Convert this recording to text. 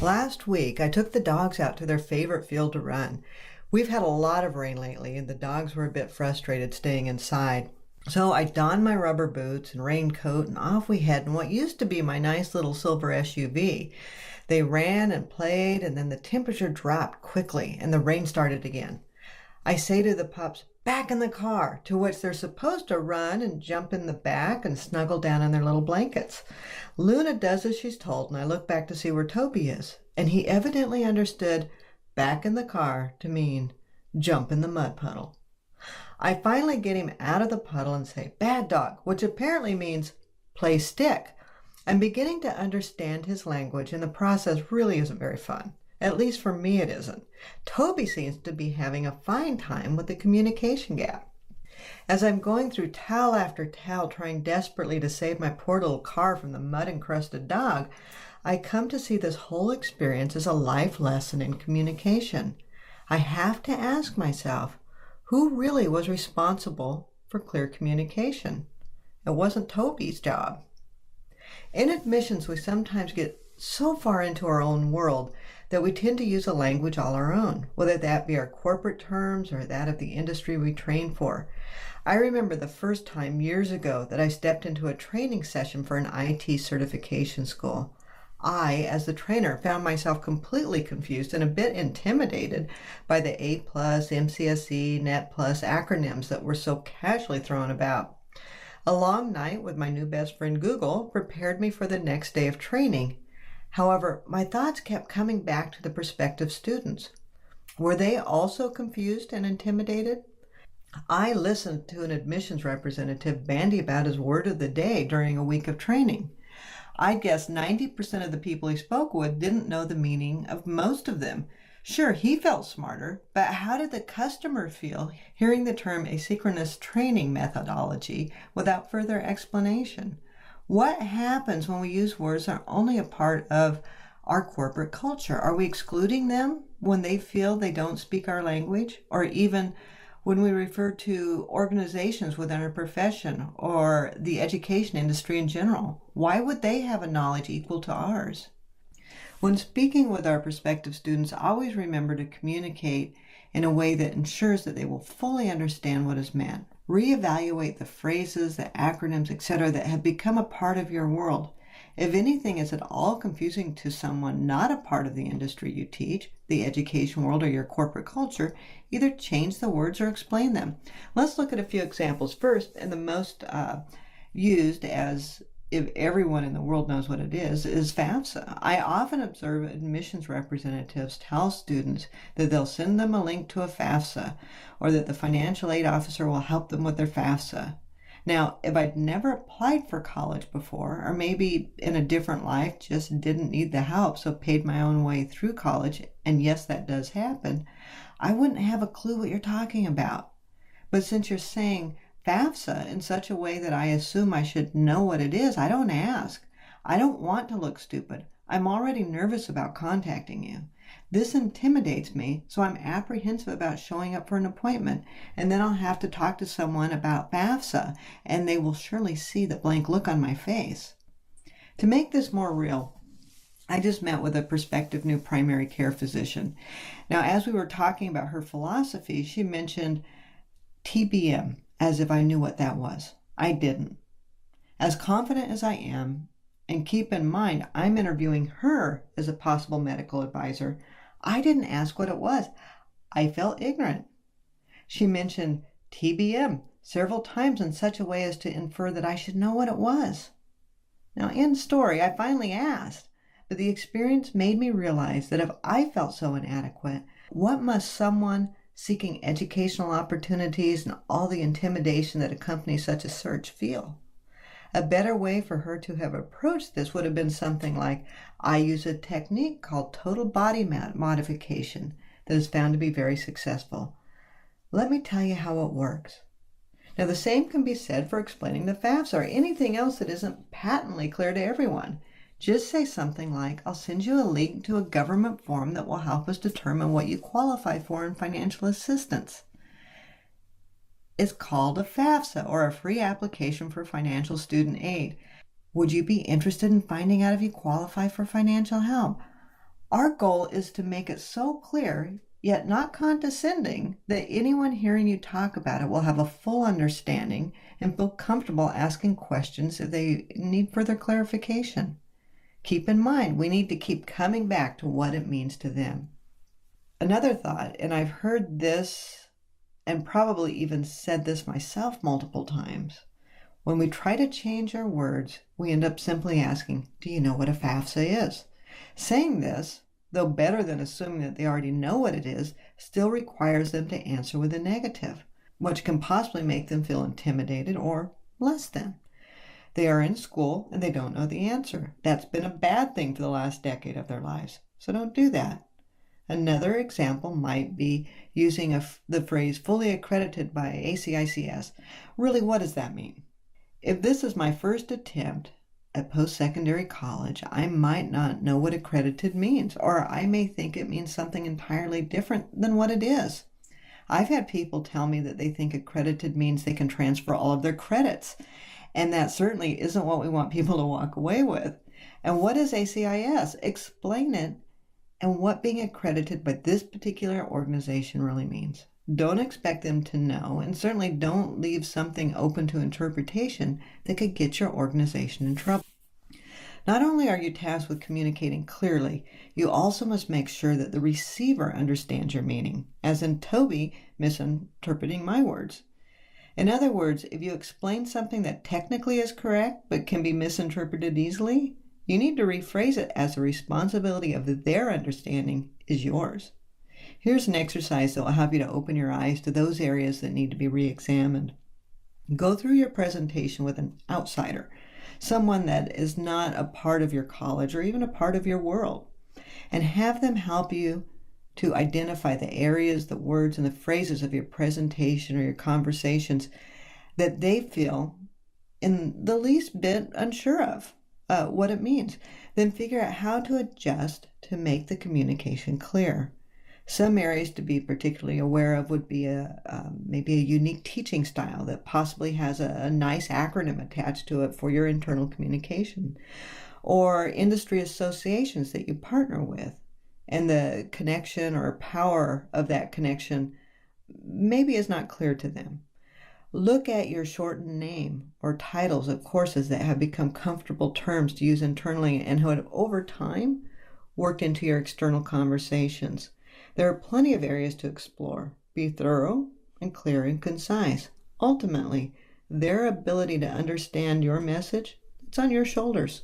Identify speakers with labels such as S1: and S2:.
S1: Last week, I took the dogs out to their favorite field to run. We've had a lot of rain lately, and the dogs were a bit frustrated staying inside. So I donned my rubber boots and raincoat, and off we head in what used to be my nice little silver SUV. They ran and played, and then the temperature dropped quickly, and the rain started again. I say to the pups, "Back in the car," to which they're supposed to run and jump in the back and snuggle down in their little blankets. Luna does as she's told, and I look back to see where Toby is, and he evidently understood "back in the car" to mean jump in the mud puddle. I finally get him out of the puddle and say, "Bad dog," which apparently means play stick. I'm beginning to understand his language, and the process really isn't very fun. At least for me it isn't. Toby seems to be having a fine time with the communication gap. As I'm going through towel after towel, trying desperately to save my poor little car from the mud-encrusted dog, I come to see this whole experience as a life lesson in communication. I have to ask myself, who really was responsible for clear communication? It wasn't Toby's job. In admissions, we sometimes get so far into our own world that we tend to use a language all our own, whether that be our corporate terms or that of the industry we train for. I remember the first time years ago that I stepped into a training session for an IT certification school. I, as the trainer, found myself completely confused and a bit intimidated by the A+, MCSE, Net Plus acronyms that were so casually thrown about. A long night with my new best friend Google prepared me for the next day of training. However, my thoughts kept coming back to the prospective students. Were they also confused and intimidated? I listened to an admissions representative bandy about his word of the day during a week of training. I'd guess 90% of the people he spoke with didn't know the meaning of most of them. Sure, he felt smarter, but how did the customer feel hearing the term asynchronous training methodology without further explanation? What happens when we use words that are only a part of our corporate culture? Are we excluding them when they feel they don't speak our language? Or even when we refer to organizations within our profession or the education industry in general? Why would they have a knowledge equal to ours? When speaking with our prospective students, always remember to communicate in a way that ensures that they will fully understand what is meant. Reevaluate the phrases, the acronyms, etc. that have become a part of your world. If anything is at all confusing to someone not a part of the industry you teach, the education world, or your corporate culture, either change the words or explain them. Let's look at a few examples. First, and the most used, as if everyone in the world knows what it is FAFSA. I often observe admissions representatives tell students that they'll send them a link to a FAFSA, or that the financial aid officer will help them with their FAFSA. Now, if I'd never applied for college before, or maybe in a different life just didn't need the help, so paid my own way through college, and yes, that does happen, I wouldn't have a clue what you're talking about. But since you're saying FAFSA in such a way that I assume I should know what it is, I don't ask. I don't want to look stupid. I'm already nervous about contacting you. This intimidates me, so I'm apprehensive about showing up for an appointment, and then I'll have to talk to someone about FAFSA, and they will surely see the blank look on my face. To make this more real, I just met with a prospective new primary care physician. Now, as we were talking about her philosophy, she mentioned TBM, as if I knew what that was. I didn't. As confident as I am, and keep in mind I'm interviewing her as a possible medical advisor, I didn't ask what it was. I felt ignorant. She mentioned TBM several times in such a way as to infer that I should know what it was. Now, in story, I finally asked, but the experience made me realize that if I felt so inadequate, what must someone seeking educational opportunities and all the intimidation that accompanies such a search feel? A better way for her to have approached this would have been something like, I use a technique called total body modification that is found to be very successful. Let me tell you how it works. Now, the same can be said for explaining the FAFSA or anything else that isn't patently clear to everyone. Just say something like, I'll send you a link to a government form that will help us determine what you qualify for in financial assistance. It's called a FAFSA, or a free application for financial student aid. Would you be interested in finding out if you qualify for financial help? Our goal is to make it so clear, yet not condescending, that anyone hearing you talk about it will have a full understanding and feel comfortable asking questions if they need further clarification. Keep in mind, we need to keep coming back to what it means to them. Another thought, and I've heard this and probably even said this myself multiple times, when we try to change our words, we end up simply asking, do you know what a FAFSA is? Saying this, though better than assuming that they already know what it is, still requires them to answer with a negative, which can possibly make them feel intimidated or less than. They are in school and they don't know the answer. That's been a bad thing for the last decade of their lives, so don't do that. Another example might be using the phrase fully accredited by ACICS. Really, what does that mean? If this is my first attempt at post-secondary college, I might not know what accredited means, or I may think it means something entirely different than what it is. I've had people tell me that they think accredited means they can transfer all of their credits, and that certainly isn't what we want people to walk away with. And what is ACIS? Explain it and what being accredited by this particular organization really means. Don't expect them to know, and certainly don't leave something open to interpretation that could get your organization in trouble. Not only are you tasked with communicating clearly, you also must make sure that the receiver understands your meaning, as in Toby misinterpreting my words. In other words, if you explain something that technically is correct but can be misinterpreted easily, you need to rephrase it as the responsibility of their understanding is yours. Here's an exercise that will help you to open your eyes to those areas that need to be re-examined. Go through your presentation with an outsider, someone that is not a part of your college or even a part of your world, and have them help you to identify the areas, the words, and the phrases of your presentation or your conversations that they feel in the least bit unsure of what it means. Then figure out how to adjust to make the communication clear. Some areas to be particularly aware of would be maybe a unique teaching style that possibly has a nice acronym attached to it for your internal communication, or industry associations that you partner with, and the connection or power of that connection maybe is not clear to them. Look at your shortened name or titles of courses that have become comfortable terms to use internally and have over time worked into your external conversations. There are plenty of areas to explore. Be thorough and clear and concise. Ultimately, their ability to understand your message, it's on your shoulders.